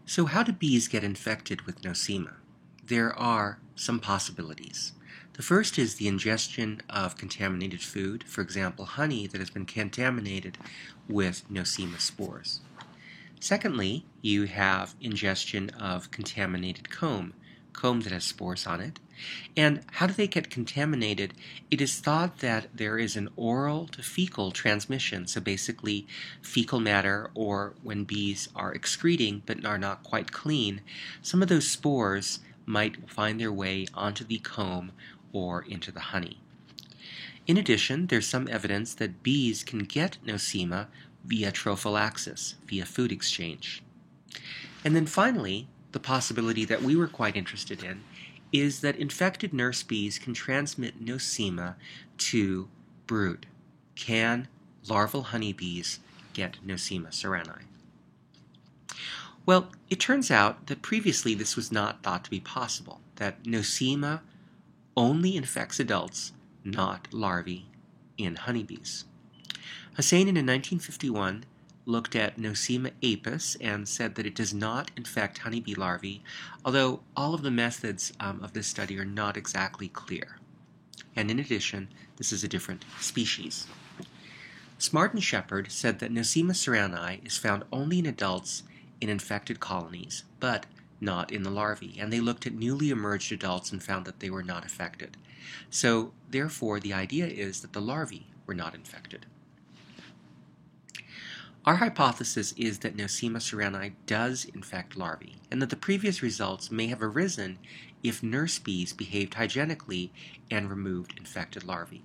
So how do bees get infected with nosema? There are some possibilities. The first is the ingestion of contaminated food, for example, honey that has been contaminated with nosema spores. Secondly, you have ingestion of contaminated comb that has spores on it. And how do they get contaminated? It is thought that there is an oral to fecal transmission, so basically fecal matter, or when bees are excreting but are not quite clean, some of those spores might find their way onto the comb or into the honey. In addition, there's some evidence that bees can get nosema via trophallaxis, via food exchange. And then finally, the possibility that we were quite interested in is that infected nurse bees can transmit nosema to brood. Can larval honeybees get Nosema ceranae? Well, it turns out that previously this was not thought to be possible, that nosema only infects adults, not larvae, in honeybees. Hossain in 1951 looked at Nosema apis and said that it does not infect honeybee larvae, although all of the methods of this study are not exactly clear. And in addition, this is a different species. Smart and Shepard said that Nosema ceranae is found only in adults in infected colonies, but not in the larvae, and they looked at newly emerged adults and found that they were not affected. So, therefore, the idea is that the larvae were not infected. Our hypothesis is that Nosema ceranae does infect larvae, and that the previous results may have arisen if nurse bees behaved hygienically and removed infected larvae.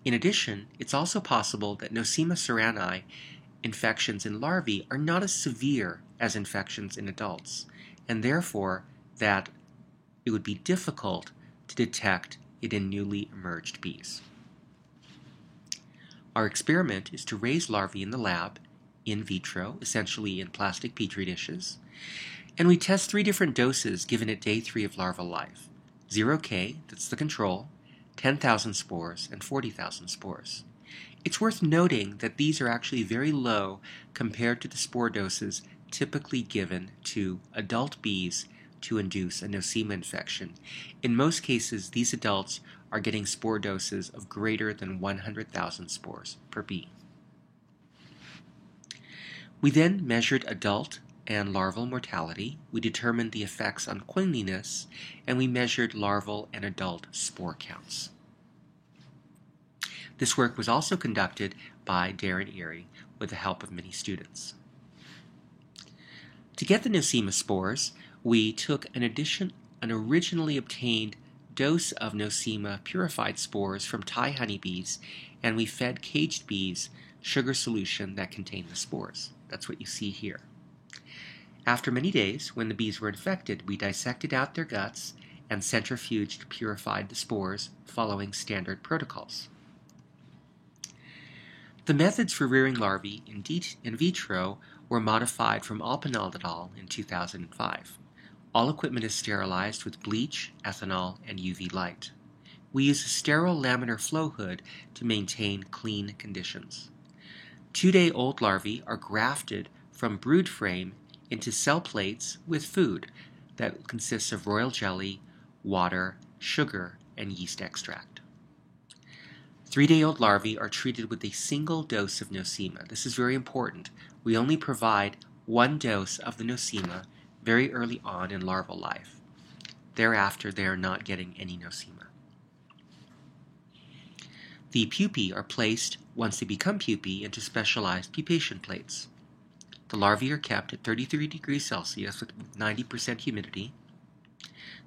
In addition, it's also possible that Nosema ceranae infections in larvae are not as severe as infections in adults, and therefore that it would be difficult to detect it in newly emerged bees. Our experiment is to raise larvae in the lab in vitro, essentially in plastic petri dishes, and we test 3 different doses given at day 3 of larval life. 0K, that's the control, 10,000 spores, and 40,000 spores. It's worth noting that these are actually very low compared to the spore doses typically given to adult bees to induce a nosema infection. In most cases, these adults are getting spore doses of greater than 100,000 spores per bee. We then measured adult and larval mortality, we determined the effects on cleanliness, and we measured larval and adult spore counts. This work was also conducted by Darren Erie with the help of many students. To get the nosema spores, we took an originally obtained dose of nosema purified spores from Thai honeybees, and we fed caged bees sugar solution that contained the spores. That's what you see here. After many days, when the bees were infected, we dissected out their guts and centrifuged purified the spores following standard protocols. The methods for rearing larvae in vitro were modified from alpinaldol in 2005. All equipment is sterilized with bleach, ethanol, and UV light. We use a sterile laminar flow hood to maintain clean conditions. 2-day-old larvae are grafted from brood frame into cell plates with food that consists of royal jelly, water, sugar, and yeast extract. 3-day-old larvae are treated with a single dose of nosema. This is very important. We only provide 1 dose of the nosema very early on in larval life. Thereafter, they are not getting any nosema. The pupae are placed, once they become pupae, into specialized pupation plates. The larvae are kept at 33 degrees Celsius with 90% humidity.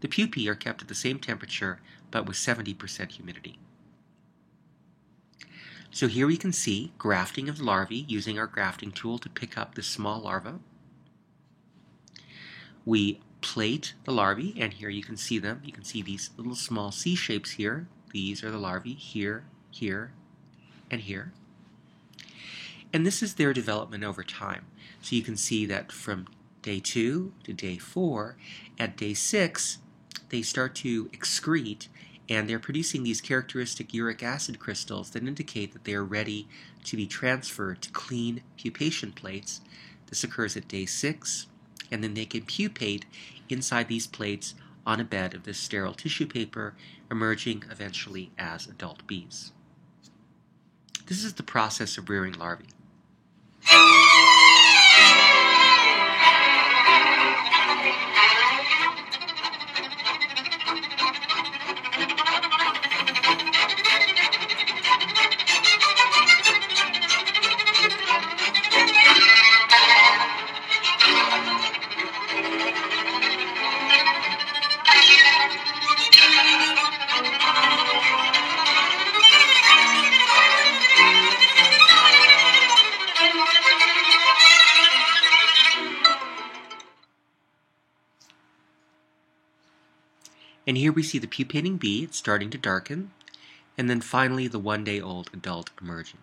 The pupae are kept at the same temperature, but with 70% humidity. So here we can see grafting of the larvae using our grafting tool to pick up this small larva. We plate the larvae, and here you can see them. You can see these little small C shapes here. These are the larvae here, here, and here. And this is their development over time. So you can see that from day 2 to day 4, at day 6, they start to excrete, and they're producing these characteristic uric acid crystals that indicate that they are ready to be transferred to clean pupation plates. This occurs at day 6, and then they can pupate inside these plates on a bed of this sterile tissue paper, emerging eventually as adult bees. This is the process of rearing larvae. And here we see the pupating bee. It's starting to darken, and then finally the one-day-old adult emerging.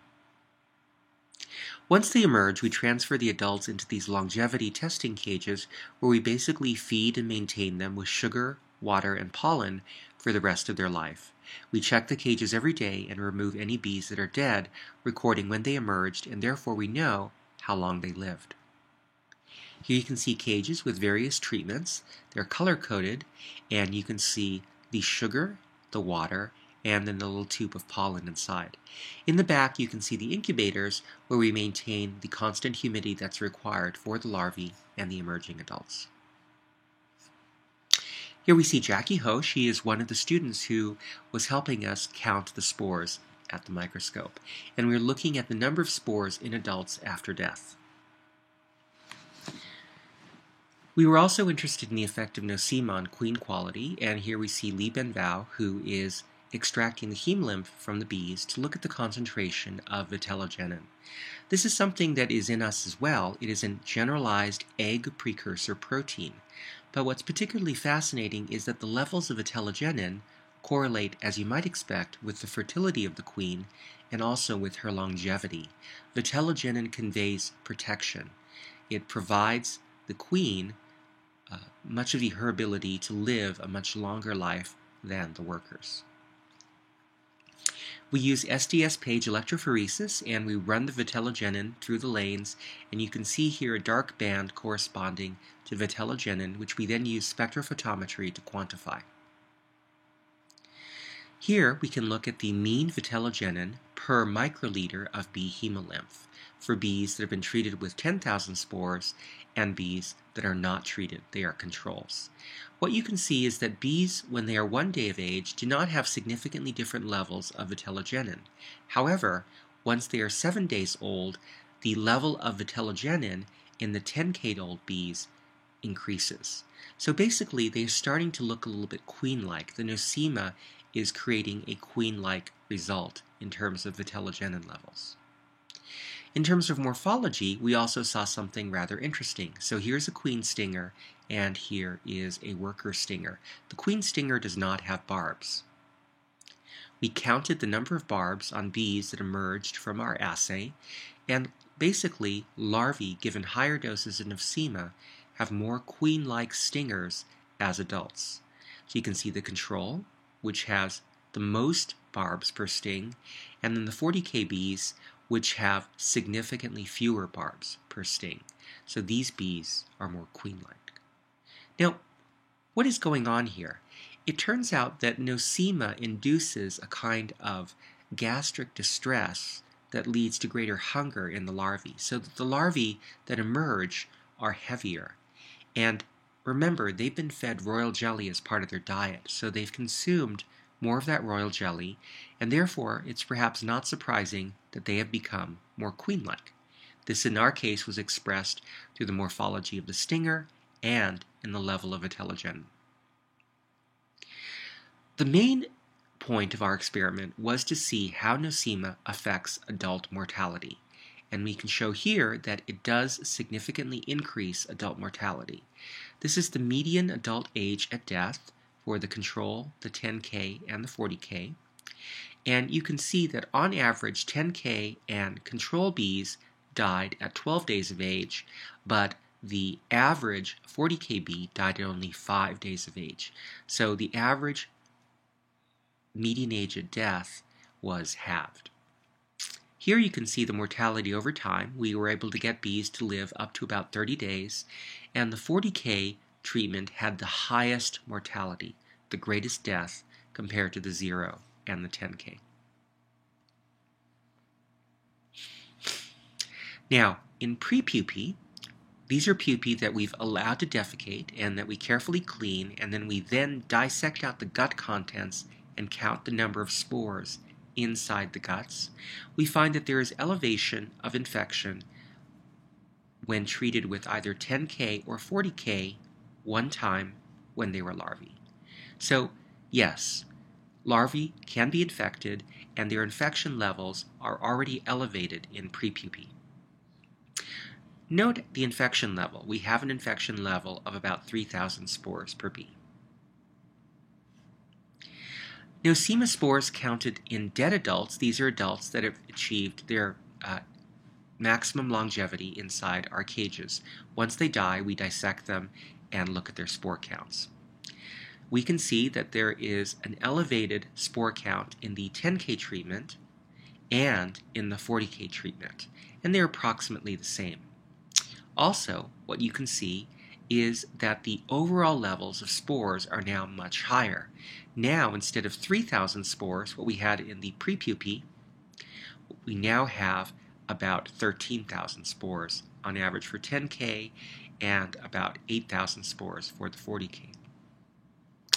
Once they emerge, we transfer the adults into these longevity testing cages where we basically feed and maintain them with sugar, water, and pollen for the rest of their life. We check the cages every day and remove any bees that are dead, recording when they emerged, and therefore we know how long they lived. Here you can see cages with various treatments. They're color-coded, and you can see the sugar, the water, and then the little tube of pollen inside. In the back, you can see the incubators where we maintain the constant humidity that's required for the larvae and the emerging adults. Here we see Jackie Ho. She is one of the students who was helping us count the spores at the microscope. And we're looking at the number of spores in adults after death. We were also interested in the effect of Nosema on queen quality, and here we see Li Benvao, who is extracting the heme lymph from the bees to look at the concentration of vitellogenin. This is something that is in us as well. It is a generalized egg precursor protein. But what's particularly fascinating is that the levels of vitellogenin correlate, as you might expect, with the fertility of the queen and also with her longevity. Vitellogenin conveys protection. It provides the queen much of her ability to live a much longer life than the workers. We use SDS page electrophoresis, and we run the vitellogenin through the lanes, and you can see here a dark band corresponding to vitellogenin, which we then use spectrophotometry to quantify. Here we can look at the mean vitellogenin per microliter of bee hemolymph for bees that have been treated with 10,000 spores and bees that are not treated. They are controls. What you can see is that bees, when they are 1 day of age, do not have significantly different levels of vitellogenin. However, once they are 7 days old, the level of vitellogenin in the 10K-old bees increases. So basically, they're starting to look a little bit queen-like. The Nosema is creating a queen-like result in terms of vitellogenin levels. In terms of morphology, we also saw something rather interesting. So here's a queen stinger, and here is a worker stinger. The queen stinger does not have barbs. We counted the number of barbs on bees that emerged from our assay, and basically, larvae given higher doses of Nosema have more queen-like stingers as adults. So you can see the control, which has the most barbs per sting, and then the 40K bees, which have significantly fewer barbs per sting. So these bees are more queen-like. Now, what is going on here? It turns out that Nosema induces a kind of gastric distress that leads to greater hunger in the larvae, so that the larvae that emerge are heavier. And remember, they've been fed royal jelly as part of their diet, so they've consumed more of that royal jelly, and therefore it's perhaps not surprising that they have become more queen-like. This, in our case, was expressed through the morphology of the stinger and in the level of vitellogenin. The main point of our experiment was to see how Nosema affects adult mortality, and we can show here that it does significantly increase adult mortality. This is the median adult age at death for the control, the 10K, and the 40K. And you can see that on average 10K and control bees died at 12 days of age, but the average 40K bee died at only 5 days of age. So the average median age at death was halved. Here you can see the mortality over time. We were able to get bees to live up to about 30 days, and the 40K treatment had the highest mortality, the greatest death, compared to the 0 and the 10K. Now, in prepupae, these are pupae that we've allowed to defecate and that we carefully clean, and then we dissect out the gut contents and count the number of spores inside the guts. We find that there is elevation of infection when treated with either 10K or 40K one time when they were larvae. So, yes, larvae can be infected, and their infection levels are already elevated in prepupae. Note the infection level. We have an infection level of about 3,000 spores per bee. Nosema spores counted in dead adults. These are adults that have achieved their maximum longevity inside our cages. Once they die, we dissect them and look at their spore counts. We can see that there is an elevated spore count in the 10K treatment and in the 40K treatment, and they're approximately the same. Also, what you can see is that the overall levels of spores are now much higher. Now, instead of 3,000 spores, what we had in the prepupae, we now have about 13,000 spores on average for 10K and about 8,000 spores for the 40K.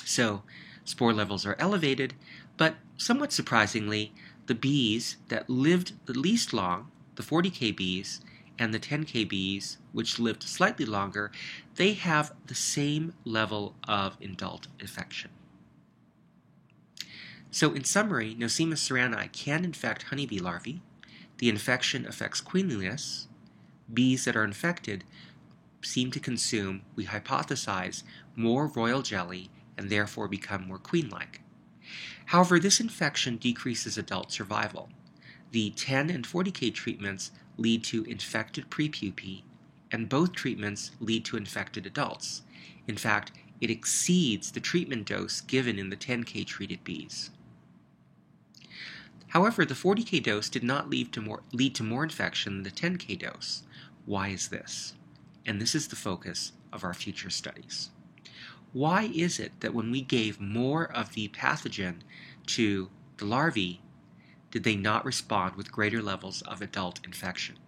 So, spore levels are elevated, but somewhat surprisingly, the bees that lived the least long, the 40K bees, and the 10K bees, which lived slightly longer, they have the same level of adult infection. So in summary, Nosema ceranae can infect honeybee larvae. The infection affects queenliness. Bees that are infected seem to consume, we hypothesize, more royal jelly and therefore become more queen-like. However, this infection decreases adult survival. The 10 and 40K treatments lead to infected prepupae, and both treatments lead to infected adults. In fact, it exceeds the treatment dose given in the 10K treated bees. However, the 40K dose did not lead to more infection than the 10K dose. Why is this? And this is the focus of our future studies. Why is it that when we gave more of the pathogen to the larvae, did they not respond with greater levels of adult infection?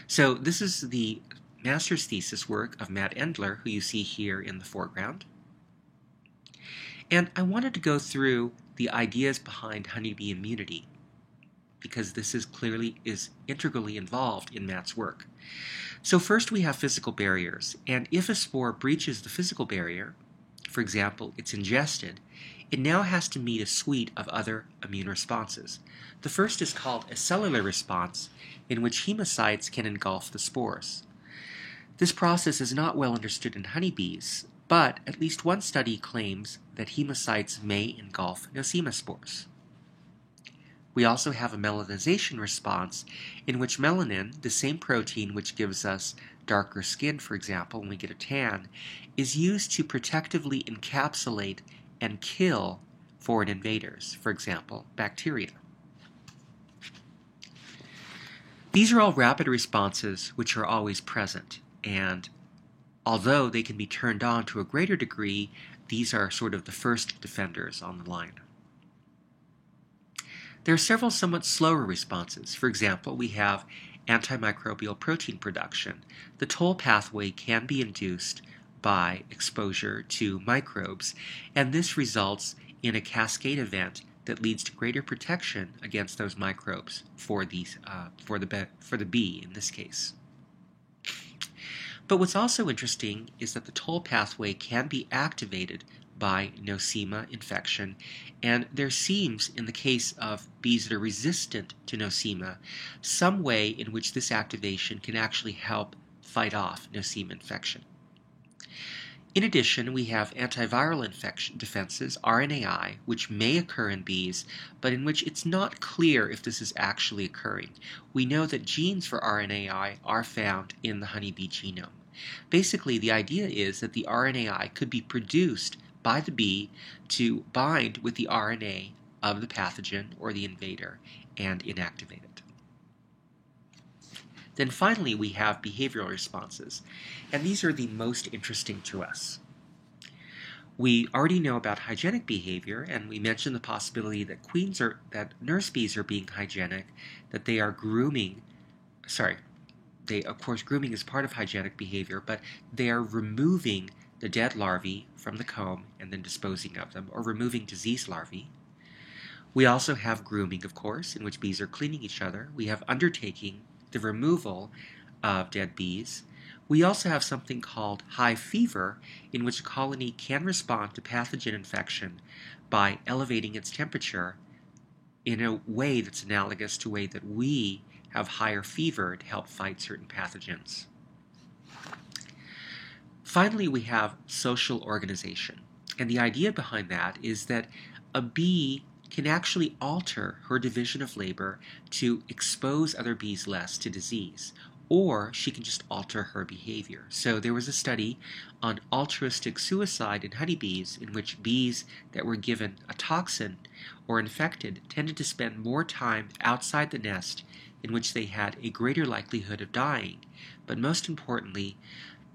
So this is the master's thesis work of Matt Endler, who you see here in the foreground. And I wanted to go through the ideas behind honeybee immunity, because this is integrally involved in Matt's work. So first we have physical barriers, and if a spore breaches the physical barrier, for example, it's ingested, it now has to meet a suite of other immune responses. The first is called a cellular response, in which hemocytes can engulf the spores. This process is not well understood in honeybees, but at least one study claims that hemocytes may engulf Nosema spores. We also have a melanization response, in which melanin, the same protein which gives us darker skin, for example, when we get a tan, is used to protectively encapsulate and kill foreign invaders, for example, bacteria. These are all rapid responses which are always present, and although they can be turned on to a greater degree, these are sort of the first defenders on the line. There are several somewhat slower responses. For example, we have antimicrobial protein production. The toll pathway can be induced by exposure to microbes, and this results in a cascade event that leads to greater protection against those microbes for the bee in this case. But what's also interesting is that the toll pathway can be activated by Nosema infection, and there seems, in the case of bees that are resistant to Nosema, some way in which this activation can actually help fight off Nosema infection. In addition, we have antiviral infection defenses, RNAi, which may occur in bees, but in which it's not clear if this is actually occurring. We know that genes for RNAi are found in the honeybee genome. Basically, the idea is that the RNAi could be produced by the bee to bind with the RNA of the pathogen or the invader and inactivate it. Then finally, we have behavioral responses, and these are the most interesting to us. We already know about hygienic behavior, and we mentioned the possibility that nurse bees are being hygienic, that they are grooming. Of course, grooming is part of hygienic behavior, but they are removing the dead larvae from the comb and then disposing of them, or removing diseased larvae. We also have grooming, of course, in which bees are cleaning each other. We have undertaking the removal of dead bees. We also have something called hive fever, in which a colony can respond to pathogen infection by elevating its temperature in a way that's analogous to the way that we have higher fever to help fight certain pathogens. Finally, we have social organization, and the idea behind that is that a bee can actually alter her division of labor to expose other bees less to disease, or she can just alter her behavior. So there was a study on altruistic suicide in honeybees in which bees that were given a toxin or infected tended to spend more time outside the nest, in which they had a greater likelihood of dying, but most importantly,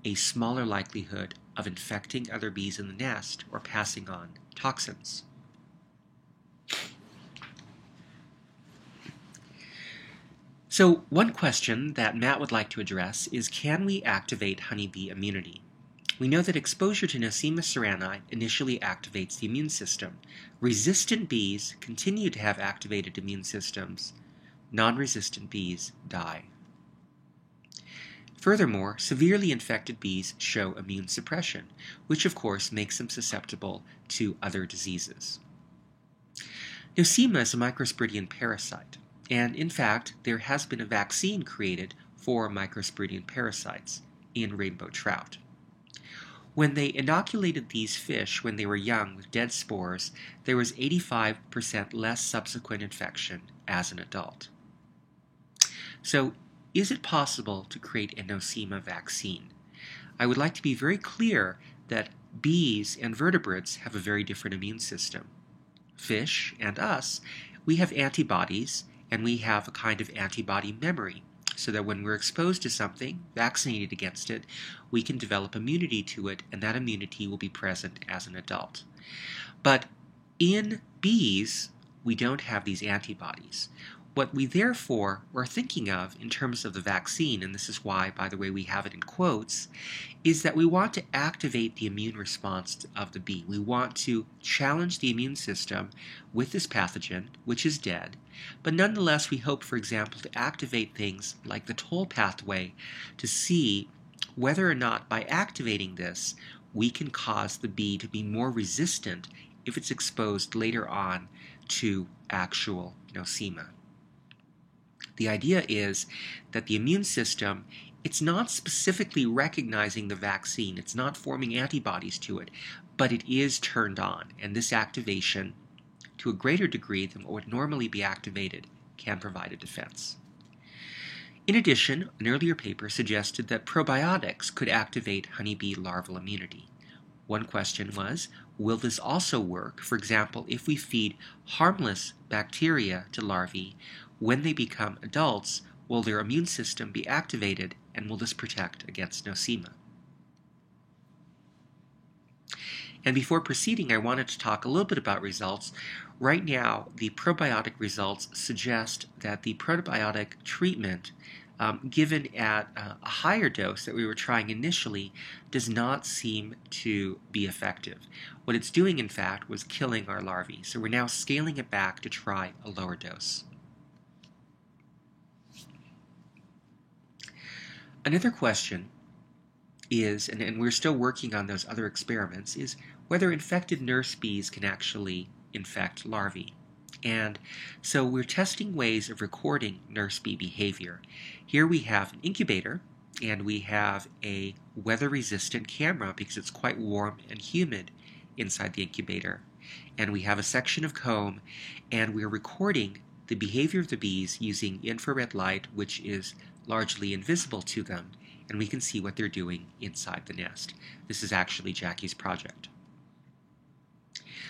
a smaller likelihood of infecting other bees in the nest or passing on toxins. So one question that Matt would like to address is, can we activate honeybee immunity? We know that exposure to Nosema ceranae initially activates the immune system. Resistant bees continue to have activated immune systems. Non-resistant bees die. Furthermore, severely infected bees show immune suppression, which of course makes them susceptible to other diseases. Nosema is a microsporidian parasite, and in fact, there has been a vaccine created for microsporidian parasites in rainbow trout. When they inoculated these fish when they were young with dead spores, there was 85% less subsequent infection as an adult. So, is it possible to create a Nosema vaccine? I would like to be very clear that bees and vertebrates have a very different immune system. Fish and us, we have antibodies, and we have a kind of antibody memory, so that when we're exposed to something, vaccinated against it, we can develop immunity to it, and that immunity will be present as an adult. But in bees, we don't have these antibodies. What we therefore are thinking of in terms of the vaccine, and this is why, by the way, we have it in quotes, is that we want to activate the immune response of the bee. We want to challenge the immune system with this pathogen, which is dead, but nonetheless we hope, for example, to activate things like the toll pathway to see whether or not by activating this we can cause the bee to be more resistant if it's exposed later on to actual Nosema. The idea is that the immune system, it's not specifically recognizing the vaccine, it's not forming antibodies to it, but it is turned on, and this activation, to a greater degree than what would normally be activated, can provide a defense. In addition, an earlier paper suggested that probiotics could activate honeybee larval immunity. One question was, will this also work, for example, if we feed harmless bacteria to larvae? When they become adults, will their immune system be activated, and will this protect against Nosema? And before proceeding, I wanted to talk a little bit about results. Right now, the probiotic results suggest that the probiotic treatment given at a higher dose that we were trying initially does not seem to be effective. What it's doing, in fact, was killing our larvae. So we're now scaling it back to try a lower dose. Another question is, and we're still working on those other experiments, is whether infected nurse bees can actually infect larvae. And so we're testing ways of recording nurse bee behavior. Here we have an incubator, and we have a weather-resistant camera because it's quite warm and humid inside the incubator. And we have a section of comb, and we're recording the behavior of the bees using infrared light, which is largely invisible to them, and we can see what they're doing inside the nest. This is actually Jackie's project.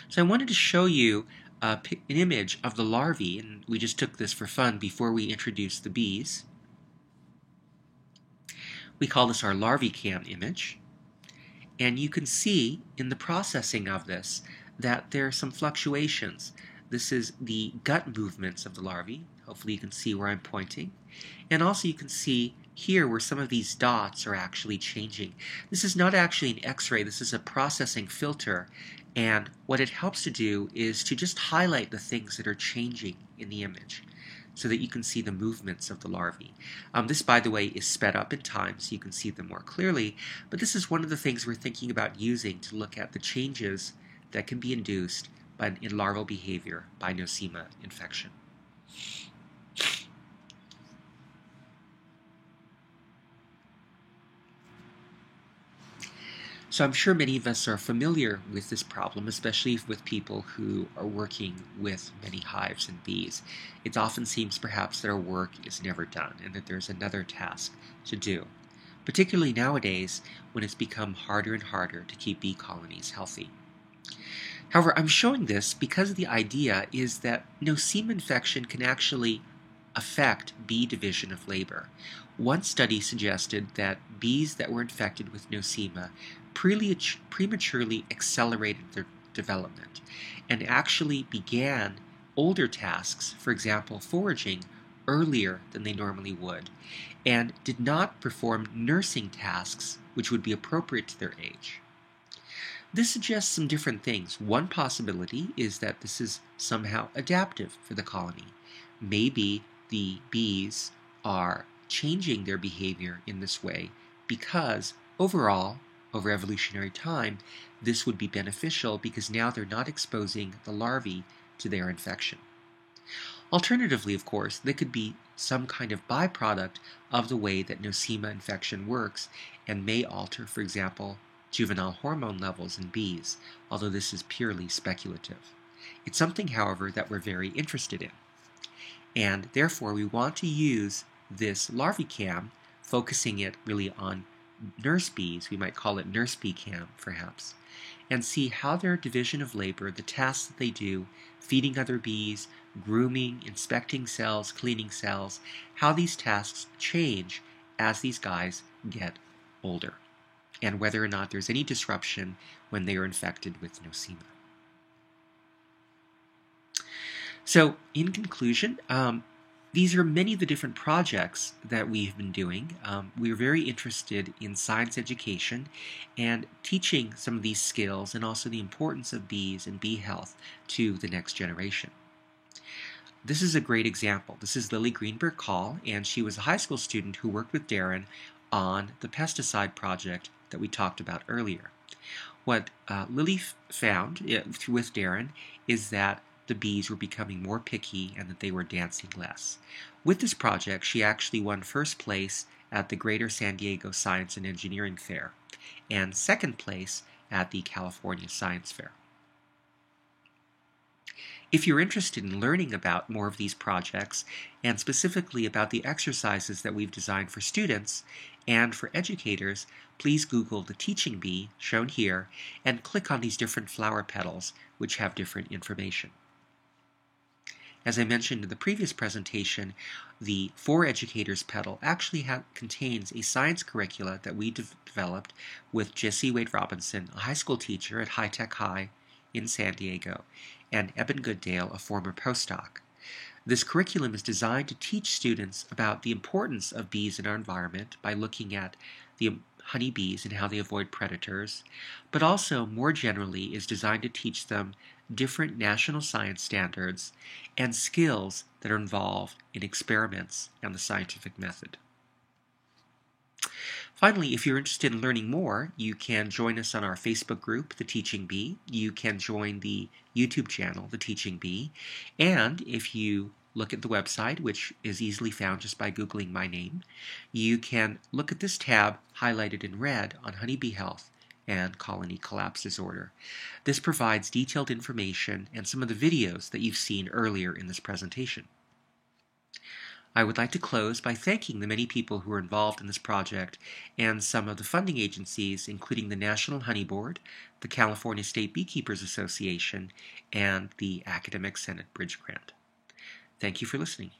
So I wanted to show you an image of the larvae, and we just took this for fun before we introduced the bees. We call this our larvae cam image. And you can see in the processing of this that there are some fluctuations. This is the gut movements of the larvae. Hopefully you can see where I'm pointing. And also you can see here where some of these dots are actually changing. This is not actually an X-ray, this is a processing filter. And what it helps to do is to just highlight the things that are changing in the image so that you can see the movements of the larvae. This, by the way, is sped up in time so you can see them more clearly, but this is one of the things we're thinking about using to look at the changes that can be induced in larval behavior by Nosema infection. So I'm sure many of us are familiar with this problem, especially with people who are working with many hives and bees. It often seems perhaps that our work is never done and that there's another task to do, particularly nowadays when it's become harder and harder to keep bee colonies healthy. However, I'm showing this because the idea is that Nosema infection can actually affect bee division of labor. One study suggested that bees that were infected with Nosema prematurely accelerated their development and actually began older tasks, for example foraging, earlier than they normally would, and did not perform nursing tasks which would be appropriate to their age. This suggests some different things. One possibility is that this is somehow adaptive for the colony. Maybe the bees are changing their behavior in this way because overall, over evolutionary time, this would be beneficial because now they're not exposing the larvae to their infection. Alternatively, of course, they could be some kind of byproduct of the way that Nosema infection works and may alter, for example, juvenile hormone levels in bees, although this is purely speculative. It's something, however, that we're very interested in. And therefore, we want to use this larvae cam, focusing it really on nurse bees, we might call it nurse bee cam perhaps, and see how their division of labor, the tasks that they do, feeding other bees, grooming, inspecting cells, cleaning cells, how these tasks change as these guys get older, and whether or not there's any disruption when they are infected with Nosema. So, in conclusion, these are many of the different projects that we've been doing. We're very interested in science education and teaching some of these skills and also the importance of bees and bee health to the next generation. This is a great example. This is Lily Greenberg Call, and she was a high school student who worked with Darren on the pesticide project that we talked about earlier. What Lily found with Darren is that the bees were becoming more picky and that they were dancing less. With this project, she actually won first place at the Greater San Diego Science and Engineering Fair and second place at the California Science Fair. If you're interested in learning about more of these projects and specifically about the exercises that we've designed for students and for educators, please Google the teaching bee shown here and click on these different flower petals which have different information. As I mentioned in the previous presentation, the For Educators petal actually contains a science curricula that we developed with Jesse Wade Robinson, a high school teacher at High Tech High in San Diego, and Eben Gooddale, a former postdoc. This curriculum is designed to teach students about the importance of bees in our environment by looking at the honeybees and how they avoid predators, but also more generally is designed to teach them different national science standards and skills that are involved in experiments and the scientific method. Finally, if you're interested in learning more, you can join us on our Facebook group, The Teaching Bee. You can join the YouTube channel, The Teaching Bee. And if you look at the website, which is easily found just by Googling my name, you can look at this tab highlighted in red on honeybee health and colony collapse disorder. This provides detailed information and some of the videos that you've seen earlier in this presentation. I would like to close by thanking the many people who are involved in this project and some of the funding agencies, including the National Honey Board, the California State Beekeepers Association, and the Academic Senate Bridge Grant. Thank you for listening.